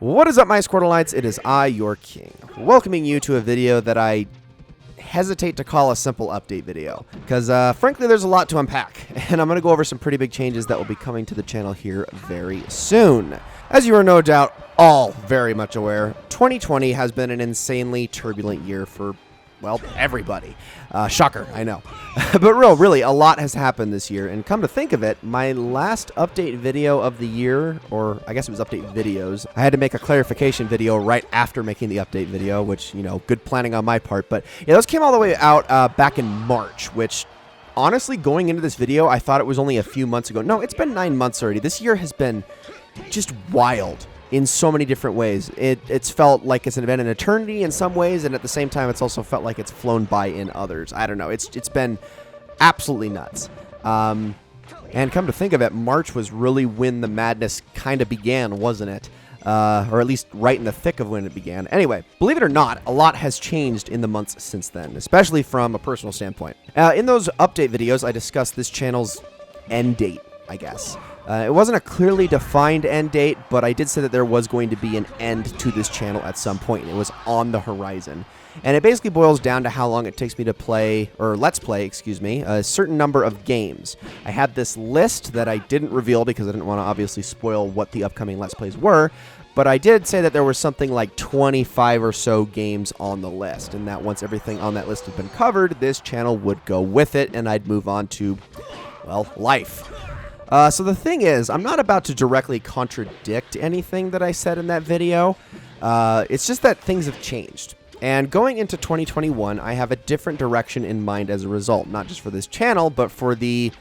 What is up, my Squirtleites? It is I, your king, welcoming you to a video that I hesitate to call a simple update video, because frankly there's a lot to unpack, and I'm going to go over some pretty big changes that will be coming to the channel here very soon. As you are no doubt all very much aware, 2020 has been an insanely turbulent year for, well, everybody. Shocker, I know. But really, a lot has happened this year, and come to think of it, my last update video of the year, or I guess it was update videos, I had to make a clarification video right after making the update video, which, you know, good planning on my part, but yeah, those came all the way out back in March, which, honestly, going into this video, I thought it was only a few months ago. No, it's been 9 months already. This year has been just wild in so many different ways. It's felt like it's been an eternity in some ways, and at the same time, it's also felt like it's flown by in others. I don't know. It's been absolutely nuts. And come to think of it, March was really when the madness kind of began, wasn't it? Or at least right in the thick of when it began. Anyway, believe it or not, a lot has changed in the months since then, especially from a personal standpoint. In those update videos, I discussed this channel's end date, I guess. It wasn't a clearly defined end date, but I did say that there was going to be an end to this channel at some point, and it was on the horizon. And it basically boils down to how long it takes me to play, or let's play, excuse me, a certain number of games. I had this list that I didn't reveal because I didn't want to obviously spoil what the upcoming let's plays were, but I did say that there was something like 25 or so games on the list, and that once everything on that list had been covered, this channel would go with it, and I'd move on to, well, life. So the thing is, I'm not about to directly contradict anything that I said in that video. It's just that things have changed. And going into 2021, I have a different direction in mind as a result. Not just for this channel, but for the,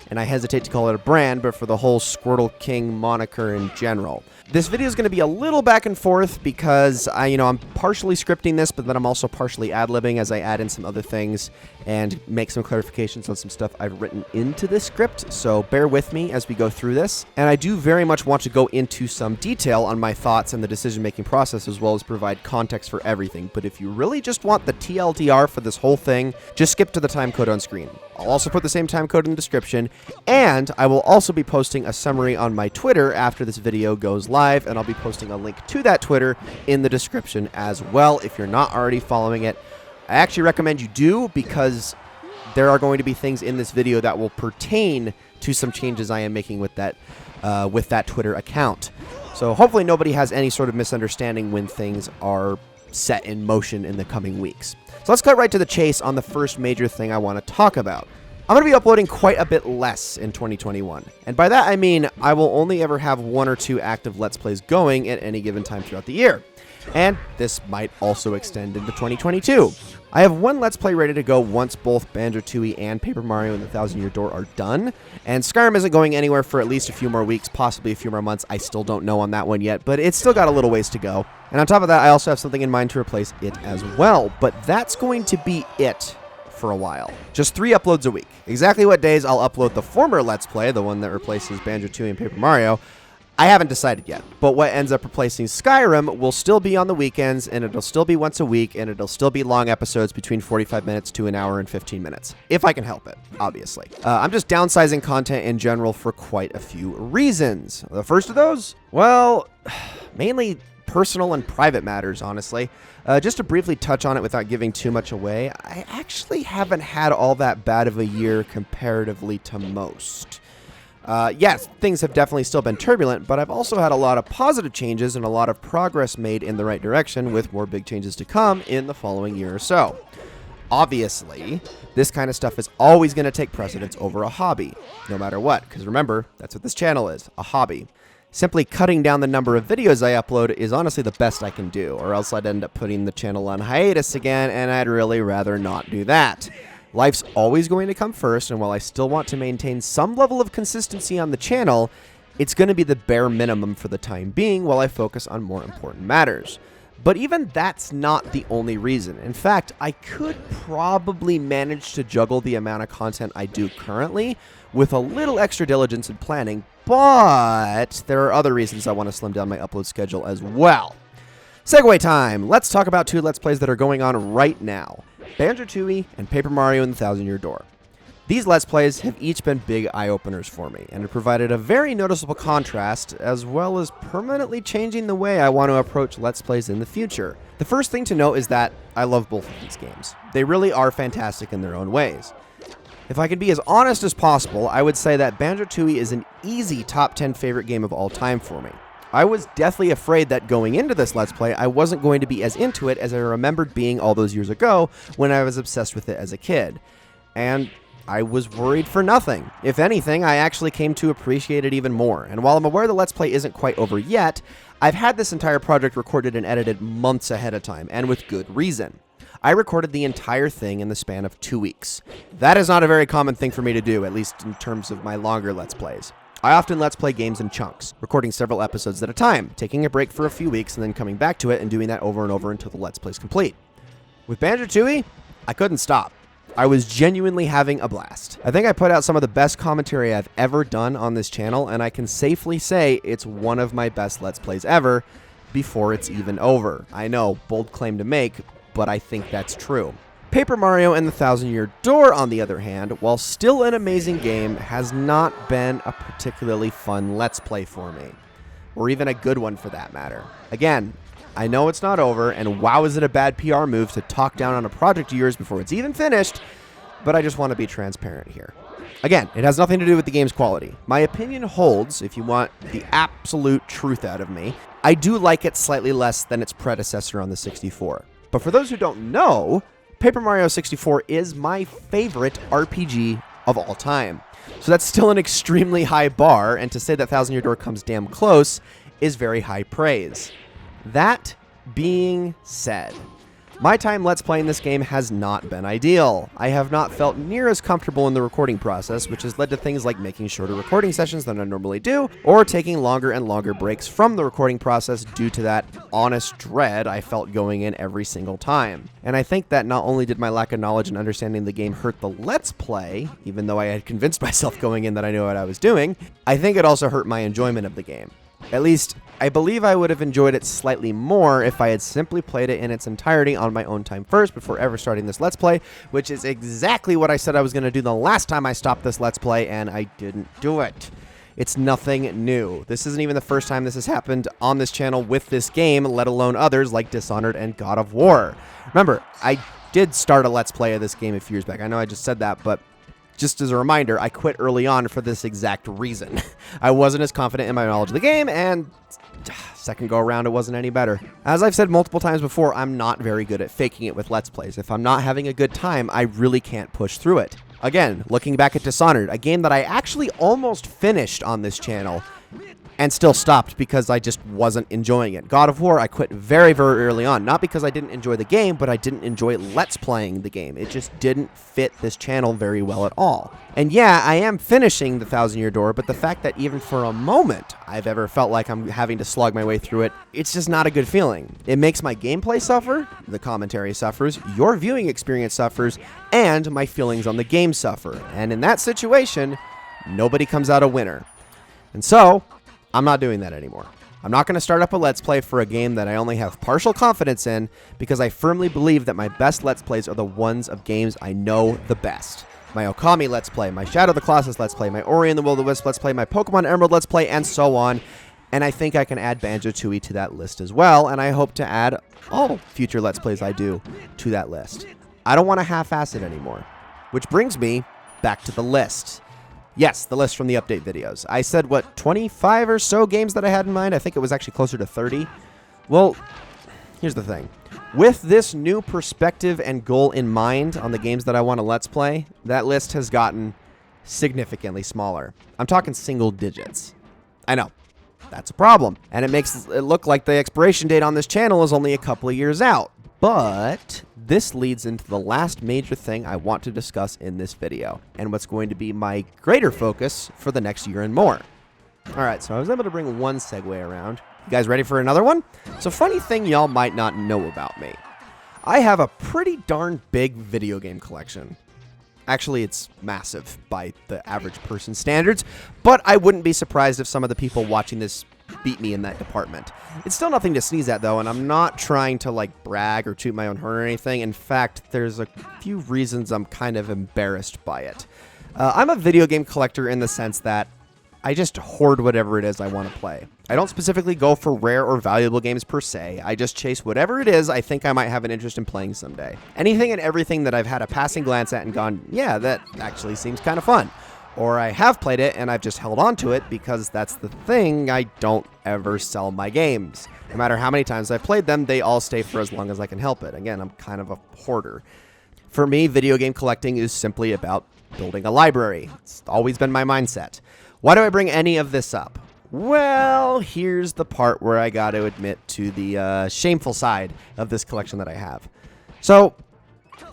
and I hesitate to call it a brand, but for the whole Squirtle King moniker in general. This video is going to be a little back and forth because I'm partially scripting this, but then I'm also partially ad-libbing as I add in some other things and make some clarifications on some stuff I've written into this script. So bear with me as we go through this. And I do very much want to go into some detail on my thoughts and the decision-making process, as well as provide context for everything. But if you really just want the TLDR for this whole thing, just skip to the timecode on screen. I'll also put the same timecode in the description, and I will also be posting a summary on my Twitter after this video goes live, and I'll be posting a link to that Twitter in the description as well if you're not already following it. I actually recommend you do, because there are going to be things in this video that will pertain to some changes I am making with that Twitter account. So hopefully nobody has any sort of misunderstanding when things are set in motion in the coming weeks. So let's cut right to the chase on the first major thing I want to talk about. I'm going to be uploading quite a bit less in 2021. And by that I mean I will only ever have 1 or 2 active Let's Plays going at any given time throughout the year. And this might also extend into 2022. I have 1 Let's Play ready to go once both Banjo-Tooie and Paper Mario and the Thousand Year Door are done. And Skyrim isn't going anywhere for at least a few more weeks, possibly a few more months. I still don't know on that one yet, but it's still got a little ways to go. And on top of that, I also have something in mind to replace it as well. But that's going to be it for a while. Just 3 uploads a week. Exactly what days I'll upload the former Let's Play, the one that replaces Banjo-Tooie and Paper Mario, I haven't decided yet, but what ends up replacing Skyrim will still be on the weekends, and it'll still be once a week, and it'll still be long episodes between 45 minutes to an hour and 15 minutes, if I can help it, obviously. I'm just downsizing content in general for quite a few reasons. The first of those, well, mainly personal and private matters, honestly. Just to briefly touch on it without giving too much away, I actually haven't had all that bad of a year comparatively to most. Yes, things have definitely still been turbulent, but I've also had a lot of positive changes and a lot of progress made in the right direction, with more big changes to come in the following year or so. Obviously, this kind of stuff is always going to take precedence over a hobby, no matter what, because remember, that's what this channel is, a hobby. Simply cutting down the number of videos I upload is honestly the best I can do, or else I'd end up putting the channel on hiatus again, and I'd really rather not do that. Life's always going to come first, and while I still want to maintain some level of consistency on the channel, it's going to be the bare minimum for the time being while I focus on more important matters. But even that's not the only reason. In fact, I could probably manage to juggle the amount of content I do currently with a little extra diligence and planning, but there are other reasons I want to slim down my upload schedule as well. Segue time! Let's talk about 2 Let's Plays that are going on right now. Banjo-Tooie and Paper Mario and the Thousand Year Door. These Let's Plays have each been big eye-openers for me, and have provided a very noticeable contrast, as well as permanently changing the way I want to approach Let's Plays in the future. The first thing to note is that I love both of these games. They really are fantastic in their own ways. If I can be as honest as possible, I would say that Banjo-Tooie is an easy top 10 favorite game of all time for me. I was deathly afraid that going into this Let's Play, I wasn't going to be as into it as I remembered being all those years ago when I was obsessed with it as a kid. And I was worried for nothing. If anything, I actually came to appreciate it even more. And while I'm aware the Let's Play isn't quite over yet, I've had this entire project recorded and edited months ahead of time, and with good reason. I recorded the entire thing in the span of 2 weeks. That is not a very common thing for me to do, at least in terms of my longer Let's Plays. I often Let's Play games in chunks, recording several episodes at a time, taking a break for a few weeks and then coming back to it and doing that over and over until the Let's Play is complete. With Banjo-Tooie, I couldn't stop. I was genuinely having a blast. I think I put out some of the best commentary I've ever done on this channel, and I can safely say it's one of my best Let's Plays ever before it's even over. I know, bold claim to make, but I think that's true. Paper Mario and the Thousand-Year Door, on the other hand, while still an amazing game, has not been a particularly fun Let's Play for me. Or even a good one for that matter. Again, I know it's not over, and wow is it a bad PR move to talk down on a project of yours before it's even finished, but I just want to be transparent here. Again, it has nothing to do with the game's quality. My opinion holds, if you want the absolute truth out of me. I do like it slightly less than its predecessor on the 64. But for those who don't know, Paper Mario 64 is my favorite RPG of all time. So that's still an extremely high bar, and to say that Thousand Year Door comes damn close is very high praise. That being said, my time Let's Playing this game has not been ideal. I have not felt near as comfortable in the recording process, which has led to things like making shorter recording sessions than I normally do, or taking longer and longer breaks from the recording process due to that honest dread I felt going in every single time. And I think that not only did my lack of knowledge and understanding the game hurt the Let's Play, even though I had convinced myself going in that I knew what I was doing, I think it also hurt my enjoyment of the game. At least, I believe I would have enjoyed it slightly more if I had simply played it in its entirety on my own time first before ever starting this Let's Play, which is exactly what I said I was going to do the last time I stopped this Let's Play, and I didn't do it. It's nothing new. This isn't even the first time this has happened on this channel with this game, let alone others like Dishonored and God of War. Remember, I did start a Let's Play of this game a few years back. I know I just said that, but just as a reminder, I quit early on for this exact reason. I wasn't as confident in my knowledge of the game, and second go around, it wasn't any better. As I've said multiple times before, I'm not very good at faking it with Let's Plays. If I'm not having a good time, I really can't push through it. Again, looking back at Dishonored, a game that I actually almost finished on this channel, and still stopped because I just wasn't enjoying it. God of War, I quit very, very early on. Not because I didn't enjoy the game, but I didn't enjoy Let's Playing the game. It just didn't fit this channel very well at all. And yeah, I am finishing the Thousand Year Door, but the fact that even for a moment I've ever felt like I'm having to slog my way through it, it's just not a good feeling. It makes my gameplay suffer, the commentary suffers, your viewing experience suffers, and my feelings on the game suffer. And in that situation, nobody comes out a winner. And so, I'm not doing that anymore. I'm not going to start up a Let's Play for a game that I only have partial confidence in, because I firmly believe that my best Let's Plays are the ones of games I know the best. My Okami Let's Play, my Shadow of the Colossus Let's Play, my Ori and the Will of the Wisp Let's Play, my Pokemon Emerald Let's Play, and so on. And I think I can add Banjo-Tooie to that list as well, and I hope to add all future Let's Plays I do to that list. I don't want to half-ass it anymore. Which brings me back to the list. Yes, the list from the update videos. I said, what, 25 or so games that I had in mind? I think it was actually closer to 30. Well, here's the thing. With this new perspective and goal in mind on the games that I want to Let's Play, that list has gotten significantly smaller. I'm talking single digits. I know. That's a problem. And it makes it look like the expiration date on this channel is only a couple of years out. But this leads into the last major thing I want to discuss in this video, and what's going to be my greater focus for the next year and more. Alright, so I was able to bring one segue around. You guys ready for another one? So funny thing y'all might not know about me. I have a pretty darn big video game collection. Actually, it's massive by the average person's standards, but I wouldn't be surprised if some of the people watching this beat me in that department. It's still nothing to sneeze at, though, and I'm not trying to, like, brag or toot my own horn or anything. In fact, there's a few reasons I'm kind of embarrassed by it. I'm a video game collector in the sense that I just hoard whatever it is I want to play. I don't specifically go for rare or valuable games per se. I just chase whatever it is I think I might have an interest in playing someday. Anything and everything that I've had a passing glance at and gone, yeah, that actually seems kind of fun. Or I have played it and I've just held on to it because that's the thing, I don't ever sell my games. No matter how many times I've played them, they all stay for as long as I can help it. Again, I'm kind of a hoarder. For me, video game collecting is simply about building a library. It's always been my mindset. Why do I bring any of this up? Well, here's the part where I got to admit to the shameful side of this collection that I have. So,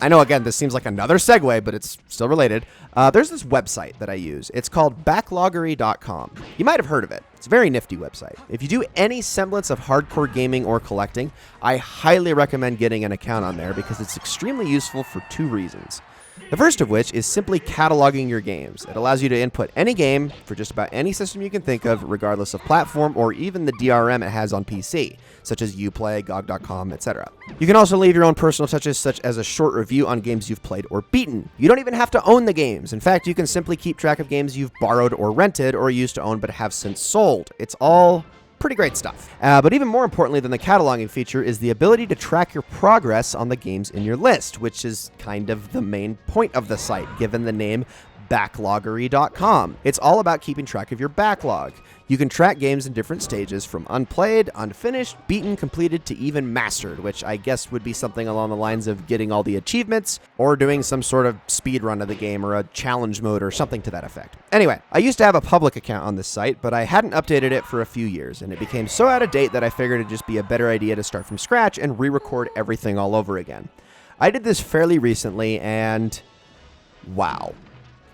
I know, again, this seems like another segue, but it's still related. There's this website that I use. It's called backloggery.com. You might have heard of it. It's a very nifty website. If you do any semblance of hardcore gaming or collecting, I highly recommend getting an account on there because it's extremely useful for two reasons. The first of which is simply cataloging your games. It allows you to input any game for just about any system you can think of, regardless of platform or even the DRM it has on PC, such as Uplay, GOG.com, etc. You can also leave your own personal touches, such as a short review on games you've played or beaten. You don't even have to own the games. In fact, you can simply keep track of games you've borrowed or rented or used to own but have since sold. It's all pretty great stuff. But even more importantly than the cataloging feature is the ability to track your progress on the games in your list, which is kind of the main point of the site, given the name backloggery.com. It's all about keeping track of your backlog. You can track games in different stages, from unplayed, unfinished, beaten, completed, to even mastered, which I guess would be something along the lines of getting all the achievements or doing some sort of speed run of the game or a challenge mode or something to that effect. Anyway, I used to have a public account on this site, but I hadn't updated it for a few years, and it became so out of date that I figured it'd just be a better idea to start from scratch and re-record everything all over again. I did this fairly recently, and wow.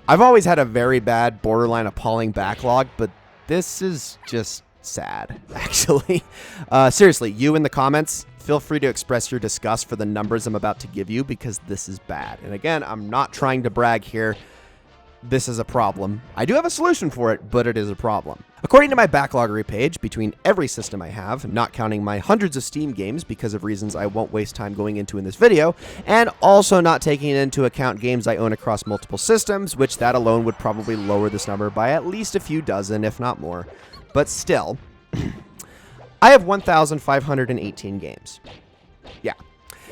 I've always had a very bad, borderline appalling backlog, but this is just sad, actually. Seriously, you in the comments, feel free to express your disgust for the numbers I'm about to give you, because this is bad. And again, I'm not trying to brag here. This is a problem. I do have a solution for it, but it is a problem. According to my backloggery page, between every system I have, not counting my hundreds of Steam games because of reasons I won't waste time going into in this video, and also not taking into account games I own across multiple systems, which that alone would probably lower this number by at least a few dozen, if not more. But still, I have 1,518 games. Yeah.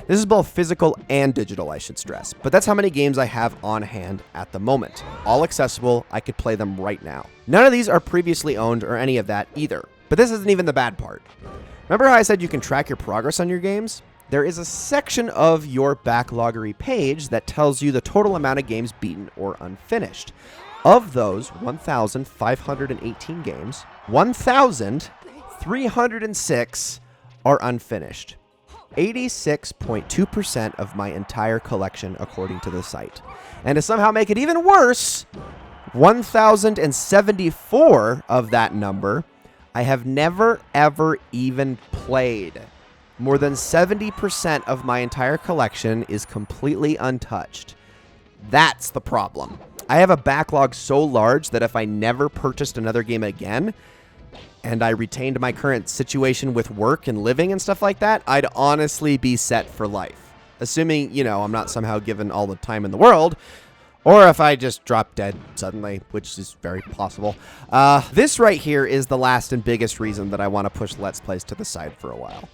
This is both physical and digital, I should stress, but that's how many games I have on hand at the moment. All accessible, I could play them right now. None of these are previously owned or any of that either, but this isn't even the bad part. Remember how I said you can track your progress on your games? There is a section of your backloggery page that tells you the total amount of games beaten or unfinished. Of those 1,518 games, 1,306 are unfinished. 86.2% of my entire collection, according to the site. And to somehow make it even worse, 1,074 of that number I have never, ever even played. More than 70% of my entire collection is completely untouched. That's the problem. I have a backlog so large that if I never purchased another game again, and I retained my current situation with work and living and stuff like that, I'd honestly be set for life. Assuming, you know, I'm not somehow given all the time in the world, or if I just drop dead suddenly, which is very possible. This right here is the last and biggest reason that I want to push Let's Plays to the side for a while.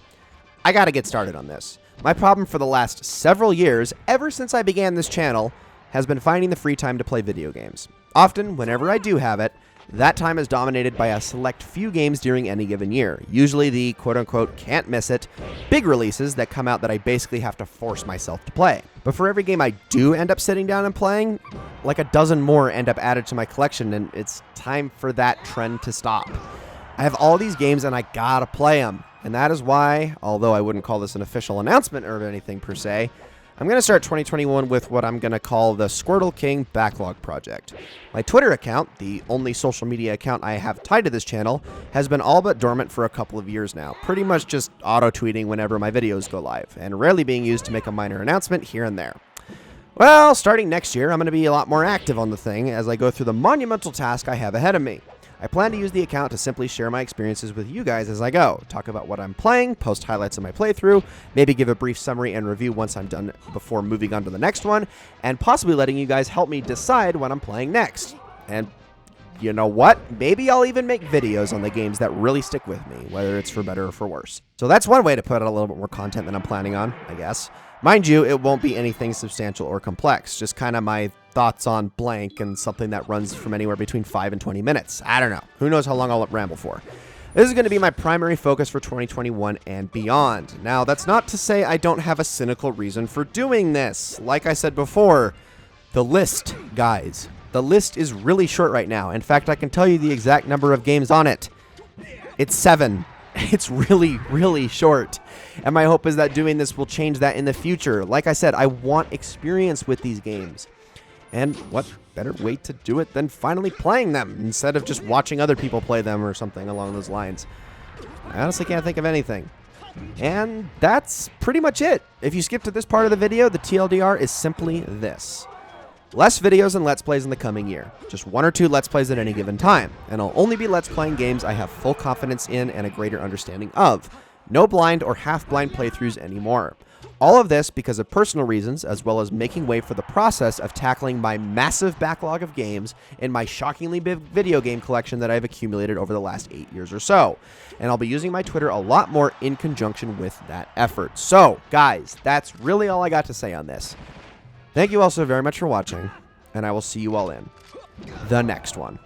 I gotta get started on this. My problem for the last several years, ever since I began this channel, has been finding the free time to play video games. Often, whenever I do have it, that time is dominated by a select few games during any given year, usually the quote-unquote can't miss it big releases that come out that I basically have to force myself to play. But for every game I do end up sitting down and playing, like a dozen more end up added to my collection, and it's time for that trend to stop. I have all these games and I gotta play them, and that is why, although I wouldn't call this an official announcement or anything per se, I'm going to start 2021 with what I'm going to call the Squirtle King Backlog Project. My Twitter account, the only social media account I have tied to this channel, has been all but dormant for a couple of years now, pretty much just auto-tweeting whenever my videos go live, and rarely being used to make a minor announcement here and there. Well, starting next year, I'm going to be a lot more active on the thing as I go through the monumental task I have ahead of me. I plan to use the account to simply share my experiences with you guys as I go, talk about what I'm playing, post highlights of my playthrough, maybe give a brief summary and review once I'm done before moving on to the next one, and possibly letting you guys help me decide what I'm playing next. And you know what? Maybe I'll even make videos on the games that really stick with me, whether it's for better or for worse. So that's one way to put out a little bit more content than I'm planning on, I guess. Mind you, it won't be anything substantial or complex, just kind of my thoughts on blank and something that runs from anywhere between 5 and 20 minutes. I don't know. Who knows how long I'll ramble for. This is going to be my primary focus for 2021 and beyond. Now, that's not to say I don't have a cynical reason for doing this. Like I said before, the list, guys. The list is really short right now. In fact, I can tell you the exact number of games on it. It's 7. It's really, really short. And my hope is that doing this will change that in the future. Like I said, I want experience with these games. And what better way to do it than finally playing them instead of just watching other people play them or something along those lines. I honestly can't think of anything. And that's pretty much it. If you skip to this part of the video, the TLDR is simply this. Less videos and Let's Plays in the coming year. Just 1 or 2 Let's Plays at any given time. And I'll only be Let's Playing games I have full confidence in and a greater understanding of. No blind or half-blind playthroughs anymore. All of this because of personal reasons, as well as making way for the process of tackling my massive backlog of games in my shockingly big video game collection that I've accumulated over the last 8 years or so. And I'll be using my Twitter a lot more in conjunction with that effort. So, guys, that's really all I got to say on this. Thank you all so very much for watching, and I will see you all in the next one.